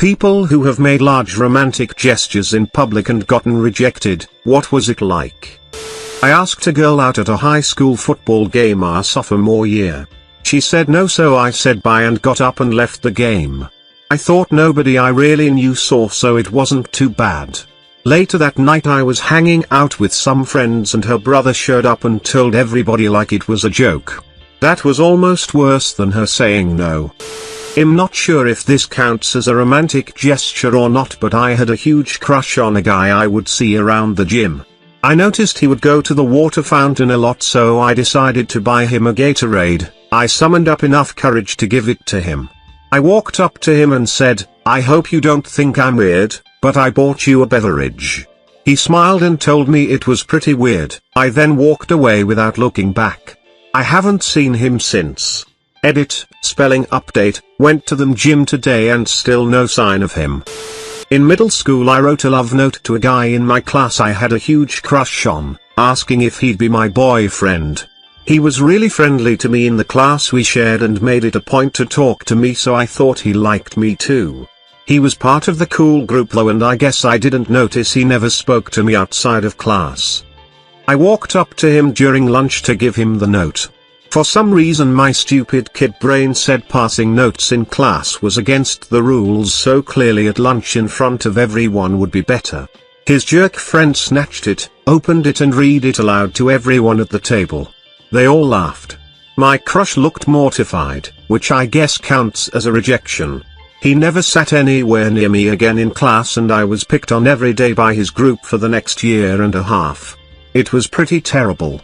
People who have made large romantic gestures in public and gotten rejected, what was it like? I asked a girl out at a high school football game our sophomore year. She said no, so I said bye and got up and left the game. I thought nobody I really knew saw, so it wasn't too bad. Later that night I was hanging out with some friends and her brother showed up and told everybody like it was a joke. That was almost worse than her saying no. I'm not sure if this counts as a romantic gesture or not, but I had a huge crush on a guy I would see around the gym. I noticed he would go to the water fountain a lot, so I decided to buy him a Gatorade. I summoned up enough courage to give it to him. I walked up to him and said, "I hope you don't think I'm weird, but I bought you a beverage." He smiled and told me it was pretty weird. I then walked away without looking back. I haven't seen him since. Edit, spelling update, went to the gym today and still no sign of him. In middle school I wrote a love note to a guy in my class I had a huge crush on, asking if he'd be my boyfriend. He was really friendly to me in the class we shared and made it a point to talk to me, so I thought he liked me too. He was part of the cool group though, and I guess I didn't notice he never spoke to me outside of class. I walked up to him during lunch to give him the note. For some reason my stupid kid brain said passing notes in class was against the rules, so clearly at lunch in front of everyone would be better. His jerk friend snatched it, opened it and read it aloud to everyone at the table. They all laughed. My crush looked mortified, which I guess counts as a rejection. He never sat anywhere near me again in class and I was picked on every day by his group for the next year and a half. It was pretty terrible.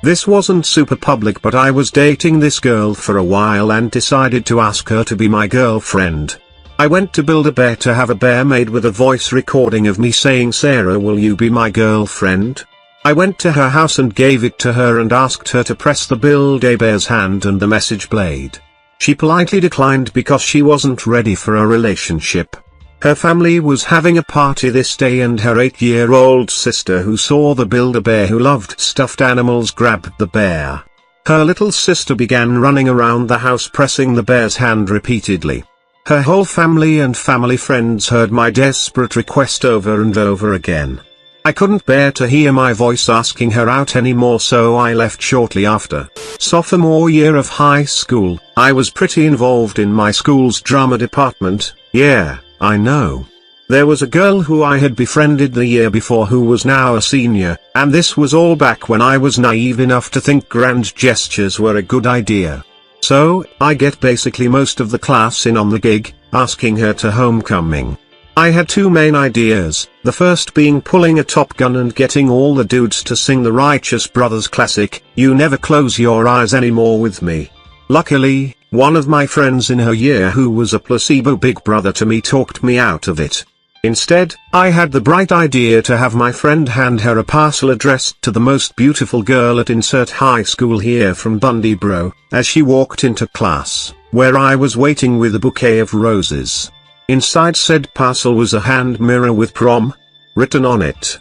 This wasn't super public, but I was dating this girl for a while and decided to ask her to be my girlfriend. I went to Build-A-Bear to have a bear made with a voice recording of me saying, "Sarah, will you be my girlfriend?" I went to her house and gave it to her and asked her to press the Build-A-Bear's hand and the message played. She politely declined because she wasn't ready for a relationship. Her family was having a party this day and her 8-year-old sister, who saw the Build-A-Bear who loved stuffed animals, grabbed the bear. Her little sister began running around the house pressing the bear's hand repeatedly. Her whole family and family friends heard my desperate request over and over again. I couldn't bear to hear my voice asking her out anymore, so I left shortly after. Sophomore year of high school, I was pretty involved in my school's drama department. Yeah, I know. There was a girl who I had befriended the year before who was now a senior, and this was all back when I was naive enough to think grand gestures were a good idea. So, I get basically most of the class in on the gig, asking her to homecoming. I had two main ideas, the first being pulling a Top Gun and getting all the dudes to sing the Righteous Brothers classic, "You Never Close Your Eyes Anymore" with me. Luckily, one of my friends in her year who was a placebo big brother to me talked me out of it. Instead, I had the bright idea to have my friend hand her a parcel addressed to the most beautiful girl at insert high school here from Bundy Bro, as she walked into class, where I was waiting with a bouquet of roses. Inside said parcel was a hand mirror with prom written on it.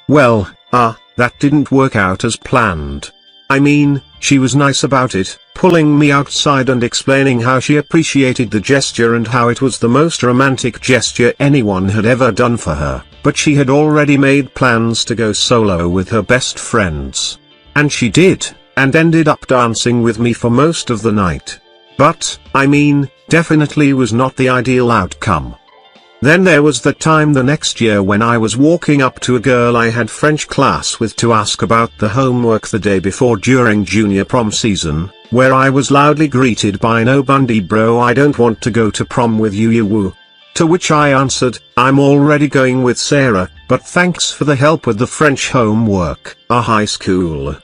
Well, that didn't work out as planned. I mean, she was nice about it, pulling me outside and explaining how she appreciated the gesture and how it was the most romantic gesture anyone had ever done for her, but she had already made plans to go solo with her best friends. And she did, and ended up dancing with me for most of the night. But, I mean, definitely was not the ideal outcome. Then there was the time the next year when I was walking up to a girl I had French class with to ask about the homework the day before during junior prom season, where I was loudly greeted by "No Bundy Bro, I don't want to go to prom with you woo." To which I answered, "I'm already going with Sarah, but thanks for the help with the French homework." A high school.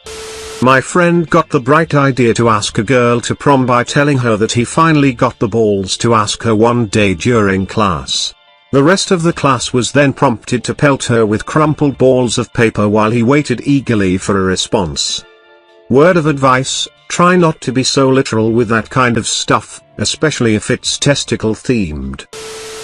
My friend got the bright idea to ask a girl to prom by telling her that he finally got the balls to ask her one day during class. The rest of the class was then prompted to pelt her with crumpled balls of paper while he waited eagerly for a response. Word of advice, try not to be so literal with that kind of stuff, especially if it's testicle themed.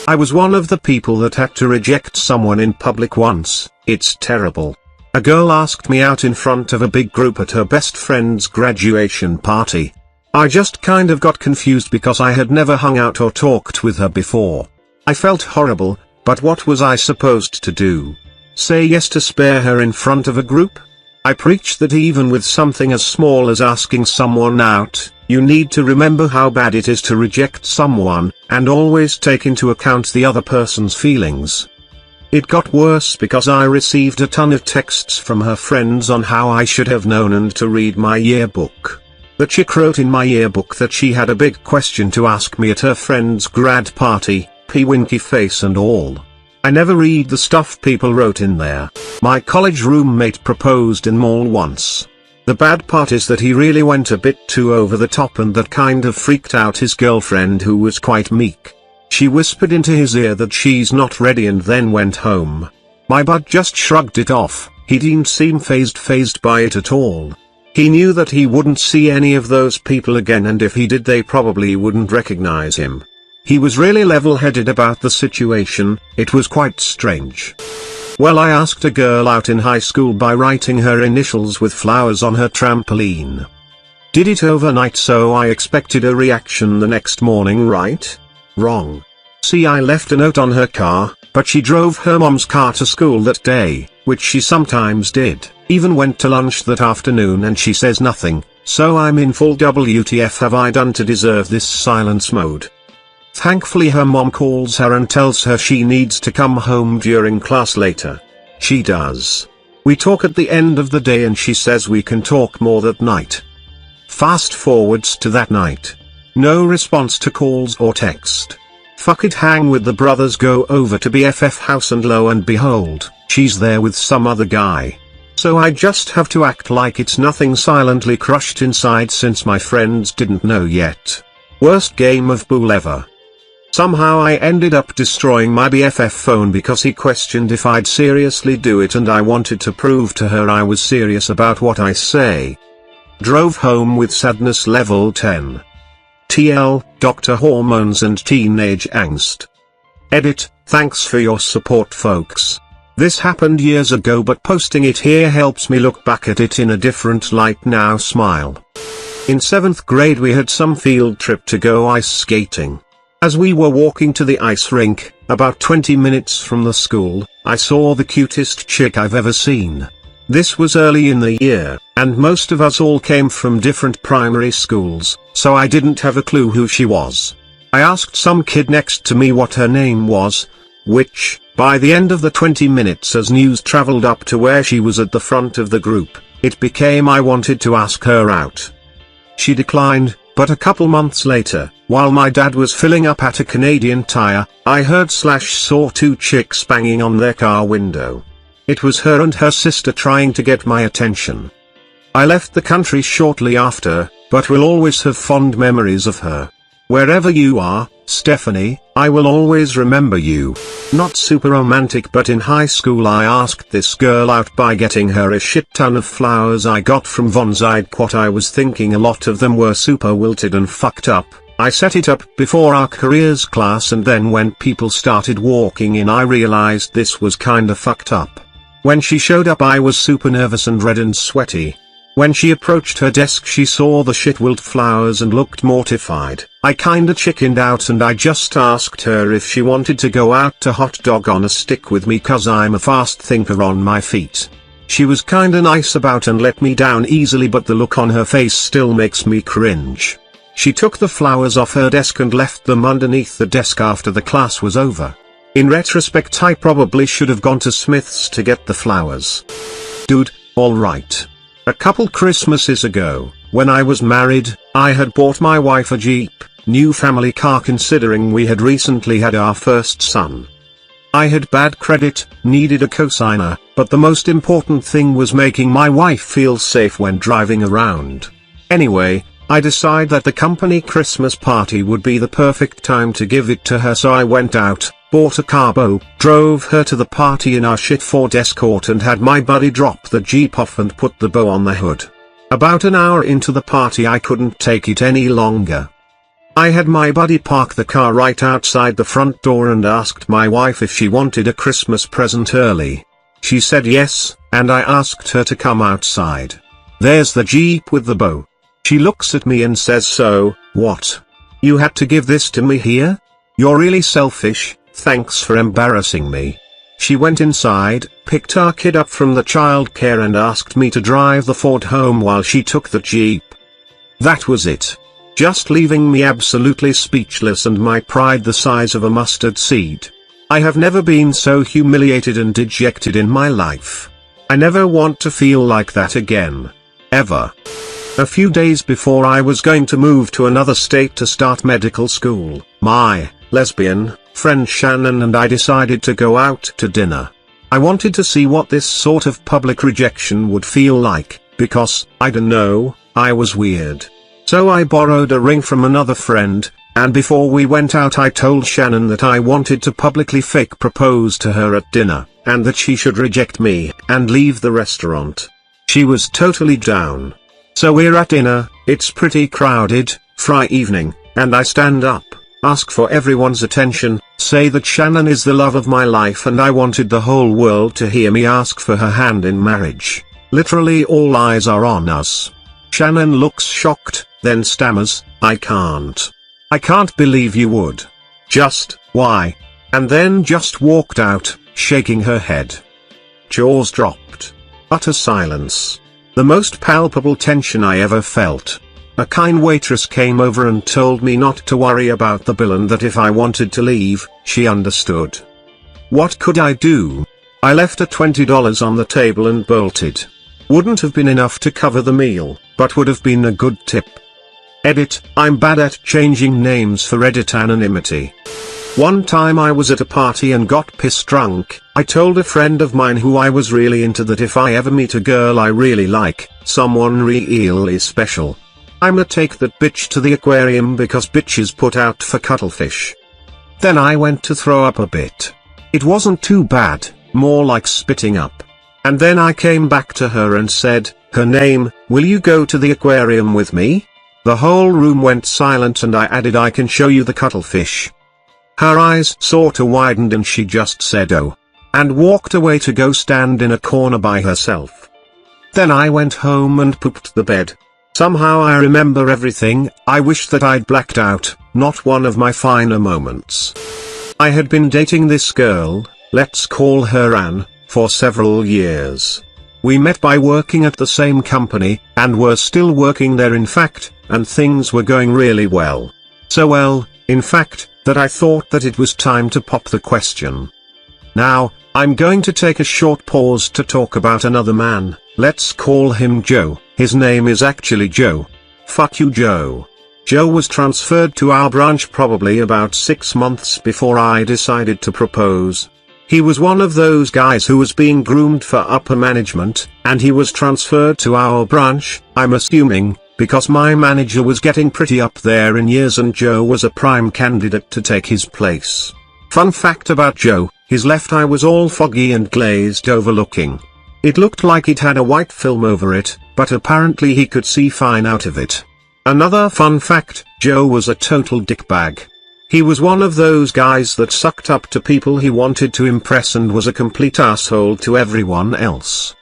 I was one of the people that had to reject someone in public once. It's terrible. A girl asked me out in front of a big group at her best friend's graduation party. I just kind of got confused because I had never hung out or talked with her before. I felt horrible, but what was I supposed to do? Say yes to spare her in front of a group? I preach that even with something as small as asking someone out, you need to remember how bad it is to reject someone, and always take into account the other person's feelings. It got worse because I received a ton of texts from her friends on how I should have known and to read my yearbook. The chick wrote in my yearbook that she had a big question to ask me at her friend's grad party, winky face and all. I never read the stuff people wrote in there. My college roommate proposed in mall once. The bad part is that he really went a bit too over the top, and that kind of freaked out his girlfriend, who was quite meek. She whispered into his ear that she's not ready and then went home. My bud just shrugged it off. He didn't seem fazed by it at all. He knew that he wouldn't see any of those people again, and if he did they probably wouldn't recognize him. He was really level-headed about the situation. It was quite strange. Well, I asked a girl out in high school by writing her initials with flowers on her trampoline. Did it overnight, so I expected a reaction the next morning, right? Wrong. See, I left a note on her car, but she drove her mom's car to school that day, which she sometimes did, even went to lunch that afternoon, and she says nothing, so I'm in full WTF have I done to deserve this silence mode? Thankfully her mom calls her and tells her she needs to come home during class later. She does. We talk at the end of the day and she says we can talk more that night. Fast forwards to that night. No response to calls or text. Fuck it, hang with the brothers, go over to BFF house, and lo and behold, she's there with some other guy. So I just have to act like it's nothing, silently crushed inside since my friends didn't know yet. Worst game of bull ever. Somehow I ended up destroying my BFF phone because he questioned if I'd seriously do it, and I wanted to prove to her I was serious about what I say. Drove home with sadness level 10. TL, Dr. Hormones and Teenage Angst. Edit, thanks for your support folks. This happened years ago, but posting it here helps me look back at it in a different light now. Smile. In 7th grade we had some field trip to go ice skating. As we were walking to the ice rink, about 20 minutes from the school, I saw the cutest chick I've ever seen. This was early in the year, and most of us all came from different primary schools, so I didn't have a clue who she was. I asked some kid next to me what her name was, which, by the end of the 20 minutes as news traveled up to where she was at the front of the group, it became I wanted to ask her out. She declined, but a couple months later, while my dad was filling up at a Canadian Tire, I heard/saw two chicks banging on their car window. It was her and her sister trying to get my attention. I left the country shortly after, but will always have fond memories of her. Wherever you are, Stephanie, I will always remember you. Not super romantic, but in high school I asked this girl out by getting her a shit ton of flowers I got from Von Zydequat. I was thinking a lot of them were super wilted and fucked up. I set it up before our careers class, and then when people started walking in I realized this was kinda fucked up. When she showed up I was super nervous and red and sweaty. When she approached her desk she saw the shit wilt flowers and looked mortified. I kinda chickened out and I just asked her if she wanted to go out to hot dog on a stick with me, cause I'm a fast thinker on my feet. She was kinda nice about and let me down easily, but the look on her face still makes me cringe. She took the flowers off her desk and left them underneath the desk after the class was over. In retrospect I probably should have gone to Smith's to get the flowers. Dude, alright. A couple Christmases ago, when I was married, I had bought my wife a Jeep, new family car, considering we had recently had our first son. I had bad credit, needed a cosigner, but the most important thing was making my wife feel safe when driving around. Anyway, I decided that the company Christmas party would be the perfect time to give it to her, so I went out, bought a car bow, drove her to the party in our shit Ford Escort, and had my buddy drop the Jeep off and put the bow on the hood. About an hour into the party I couldn't take it any longer. I had my buddy park the car right outside the front door and asked my wife if she wanted a Christmas present early. She said yes, and I asked her to come outside. There's the Jeep with the bow. She looks at me and says, "So, what? You had to give this to me here? You're really selfish, thanks for embarrassing me. She went inside, picked our kid up from the childcare and asked me to drive the Ford home while she took the Jeep. That was it. Just leaving me absolutely speechless and my pride the size of a mustard seed. I have never been so humiliated and dejected in my life. I never want to feel like that again. Ever. A few days before I was going to move to another state to start medical school, my lesbian friend Shannon and I decided to go out to dinner. I wanted to see what this sort of public rejection would feel like, because, I don't know, I was weird. So I borrowed a ring from another friend, and before we went out I told Shannon that I wanted to publicly fake propose to her at dinner, and that she should reject me and leave the restaurant. She was totally down. So we're at dinner, it's pretty crowded, Friday evening, and I stand up, ask for everyone's attention, say that Shannon is the love of my life and I wanted the whole world to hear me ask for her hand in marriage. Literally all eyes are on us. Shannon looks shocked, then stammers, I can't believe you would. Just, why? And then just walked out, shaking her head. Jaws dropped. Utter silence. The most palpable tension I ever felt. A kind waitress came over and told me not to worry about the bill and that if I wanted to leave, she understood. What could I do? I left a $20 on the table and bolted. Wouldn't have been enough to cover the meal, but would have been a good tip. Edit, I'm bad at changing names for Reddit anonymity. One time I was at a party and got piss drunk. I told a friend of mine who I was really into that if I ever meet a girl I really like, someone really special, I'ma take that bitch to the aquarium because bitches put out for cuttlefish. Then I went to throw up a bit. It wasn't too bad, more like spitting up. And then I came back to her and said, her name, will you go to the aquarium with me? The whole room went silent and I added I can show you the cuttlefish. Her eyes sorta widened and she just said oh. And walked away to go stand in a corner by herself. Then I went home and pooped the bed. Somehow I remember everything. I wish that I'd blacked out, not one of my finer moments. I had been dating this girl, let's call her Anne, for several years. We met by working at the same company, and were still working there in fact, and things were going really well. So well, in fact, that I thought that it was time to pop the question. Now, I'm going to take a short pause to talk about another man, let's call him Joe, his name is actually Joe. Fuck you Joe. Joe was transferred to our branch probably about 6 months before I decided to propose. He was one of those guys who was being groomed for upper management, and he was transferred to our branch, I'm assuming, because my manager was getting pretty up there in years and Joe was a prime candidate to take his place. Fun fact about Joe, his left eye was all foggy and glazed over looking. It looked like it had a white film over it, but apparently he could see fine out of it. Another fun fact, Joe was a total dickbag. He was one of those guys that sucked up to people he wanted to impress and was a complete asshole to everyone else.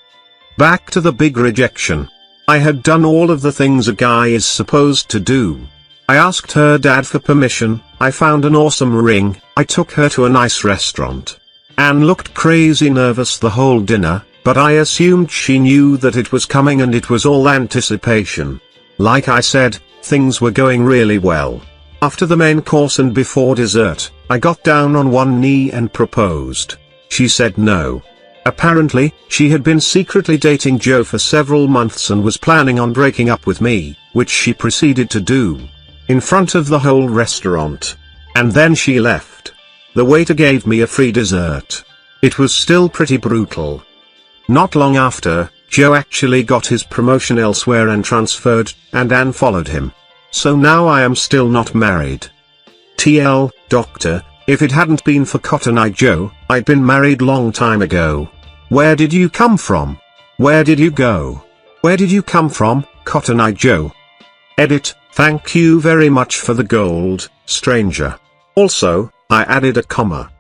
Back to the big rejection. I had done all of the things a guy is supposed to do. I asked her dad for permission, I found an awesome ring, I took her to a nice restaurant. Anne looked crazy nervous the whole dinner, but I assumed she knew that it was coming and it was all anticipation. Like I said, things were going really well. After the main course and before dessert, I got down on one knee and proposed. She said no. Apparently, she had been secretly dating Joe for several months and was planning on breaking up with me, which she proceeded to do. In front of the whole restaurant. And then she left. The waiter gave me a free dessert. It was still pretty brutal. Not long after, Joe actually got his promotion elsewhere and transferred, and Anne followed him. So now I am still not married. TL, doctor, if it hadn't been for Cotton Eye Joe, I'd been married long time ago. Where did you come from? Where did you go? Where did you come from, Cotton Eye Joe? Edit, thank you very much for the gold, stranger. Also, I added a comma.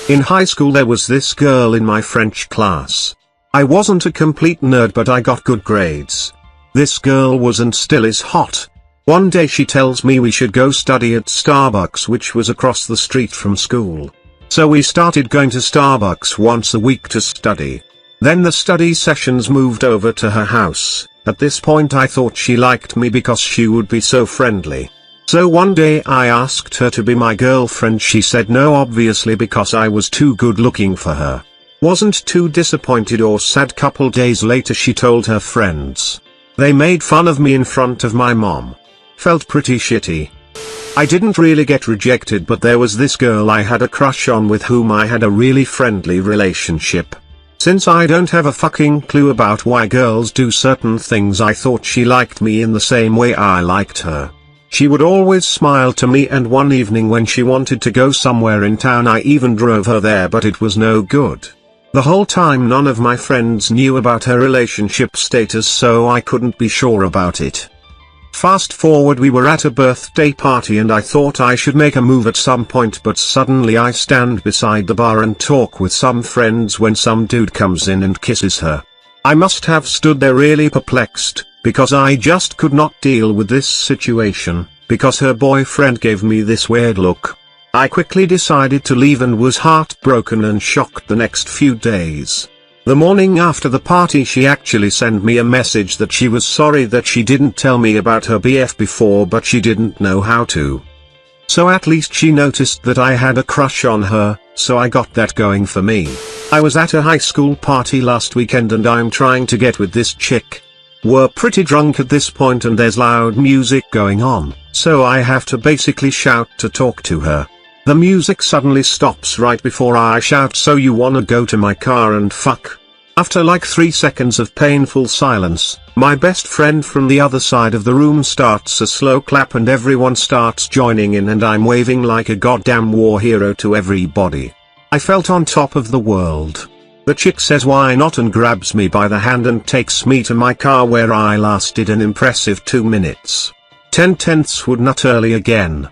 In high school there was this girl in my French class. I wasn't a complete nerd but I got good grades. This girl was and still is hot. One day she tells me we should go study at Starbucks which was across the street from school. So we started going to Starbucks once a week to study. Then the study sessions moved over to her house. At this point I thought she liked me because she would be so friendly. So one day I asked her to be my girlfriend. She said no, obviously, because I was too good looking for her. Wasn't too disappointed or sad. Couple days later she told her friends. They made fun of me in front of my mom. Felt pretty shitty. I didn't really get rejected, but there was this girl I had a crush on with whom I had a really friendly relationship. Since I don't have a fucking clue about why girls do certain things, I thought she liked me in the same way I liked her. She would always smile to me, and one evening when she wanted to go somewhere in town I even drove her there, but it was no good. The whole time none of my friends knew about her relationship status, so I couldn't be sure about it. Fast forward, we were at a birthday party and I thought I should make a move at some point, but suddenly I stand beside the bar and talk with some friends when some dude comes in and kisses her. I must have stood there really perplexed, because I just could not deal with this situation, because her boyfriend gave me this weird look. I quickly decided to leave and was heartbroken and shocked the next few days. The morning after the party she actually sent me a message that she was sorry that she didn't tell me about her BF before, but she didn't know how to. So at least she noticed that I had a crush on her, so I got that going for me. I was at a high school party last weekend and I'm trying to get with this chick. We're pretty drunk at this point and there's loud music going on, so I have to basically shout to talk to her. The music suddenly stops right before I shout, "So you wanna go to my car and fuck?" After like 3 seconds of painful silence, my best friend from the other side of the room starts a slow clap and everyone starts joining in, and I'm waving like a goddamn war hero to everybody. I felt on top of the world. The chick says why not and grabs me by the hand and takes me to my car, where I lasted an impressive 2 minutes. 10/10 would nut early again.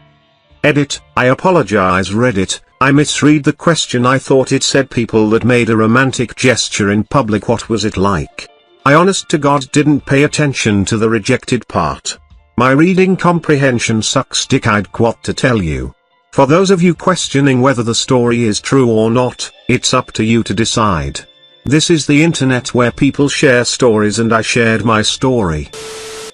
Edit, I apologize Reddit, I misread the question. I thought it said people that made a romantic gesture in public, what was it like? I honest to God didn't pay attention to the rejected part. My reading comprehension sucks dick, I'd what to tell you. For those of you questioning whether the story is true or not, it's up to you to decide. This is the internet where people share stories, and I shared my story.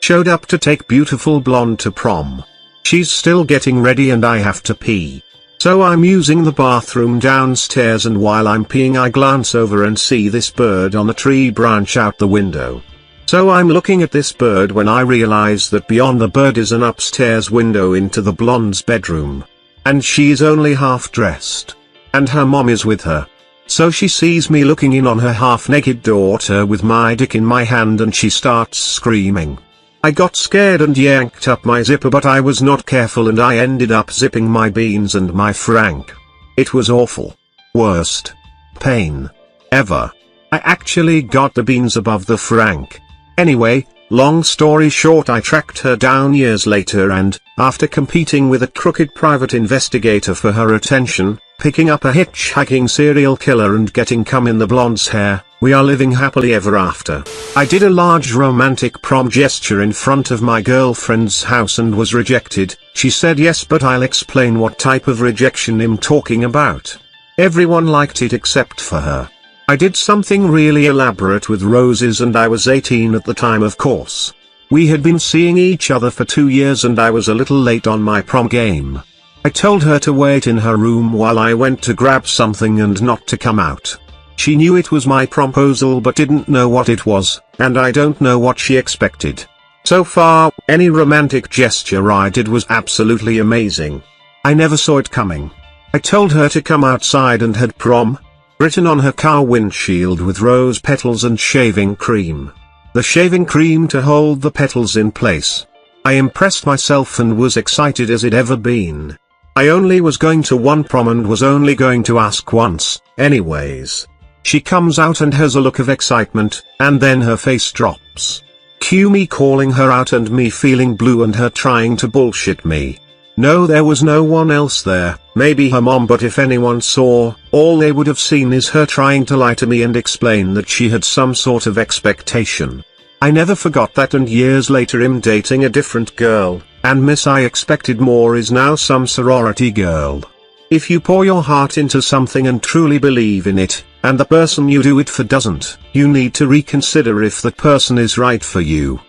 Showed up to take beautiful blonde to prom. She's still getting ready and I have to pee. So I'm using the bathroom downstairs, and while I'm peeing I glance over and see this bird on a tree branch out the window. So I'm looking at this bird when I realize that beyond the bird is an upstairs window into the blonde's bedroom. And she's only half dressed. And her mom is with her. So she sees me looking in on her half-naked daughter with my dick in my hand and she starts screaming. I got scared and yanked up my zipper, but I was not careful and I ended up zipping my beans and my frank. It was awful. Worst pain ever. I actually got the beans above the frank. Anyway, long story short, I tracked her down years later and, after competing with a crooked private investigator for her attention, picking up a hitchhiking serial killer and getting cum in the blonde's hair, we are living happily ever after. I did a large romantic prom gesture in front of my girlfriend's house and was rejected. She said yes, but I'll explain what type of rejection I'm talking about. Everyone liked it except for her. I did something really elaborate with roses and I was 18 at the time, of course. We had been seeing each other for 2 years and I was a little late on my prom game. I told her to wait in her room while I went to grab something and not to come out. She knew it was my proposal but didn't know what it was, and I don't know what she expected. So far, any romantic gesture I did was absolutely amazing. I never saw it coming. I told her to come outside and had prom written on her car windshield with rose petals and shaving cream. The shaving cream to hold the petals in place. I impressed myself and was excited as it ever been. I only was going to one prom and was only going to ask once, anyways. She comes out and has a look of excitement, and then her face drops. Cue me calling her out and me feeling blue and her trying to bullshit me. No, there was no one else there, maybe her mom, but if anyone saw, all they would have seen is her trying to lie to me and explain that she had some sort of expectation. I never forgot that, and years later I'm dating a different girl, and Miss I Expected More is now some sorority girl. If you pour your heart into something and truly believe in it, and the person you do it for doesn't, you need to reconsider if that person is right for you.